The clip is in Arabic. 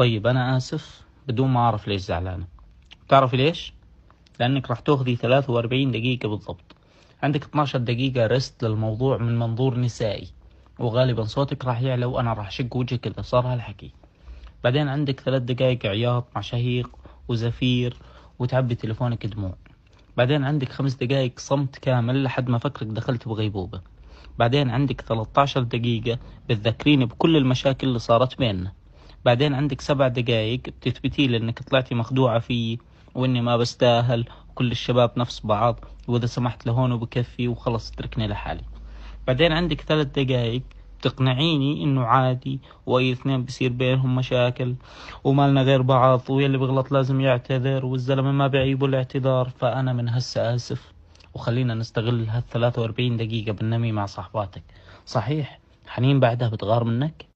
طيب أنا آسف بدون ما أعرف ليش زعلانة. تعرفي ليش؟ لأنك راح تاخذي 43 دقيقة بالضبط. عندك 12 دقيقة رست للموضوع من منظور نسائي، وغالبا صوتك راح يعلى وأنا راح شق وجهك إذا صار هالحكي. بعدين عندك 3 دقايق عياط مع شهيق وزفير وتعبي تليفونك دموع. بعدين عندك 5 دقايق صمت كامل لحد ما فكرك دخلت بغيبوبة. بعدين عندك 13 دقيقة بتذكريني بكل المشاكل اللي صارت بيننا. بعدين عندك 7 دقايق بتثبتي لي انك طلعتي مخدوعة فيي، واني ما بستاهل، وكل الشباب نفس بعض، واذا سمحت لهون وبكفي وخلص اتركني لحالي. بعدين عندك 3 دقايق تقنعيني انه عادي، واي اثنين بصير بينهم مشاكل، ومالنا غير بعض، واللي بغلط لازم يعتذر، والزلمة ما بيعيبه الاعتذار. فانا من هسه اسف، وخلينا نستغل هال 43 دقيقة بالنمي مع صاحباتك. صحيح حنين بعدها بتغار منك.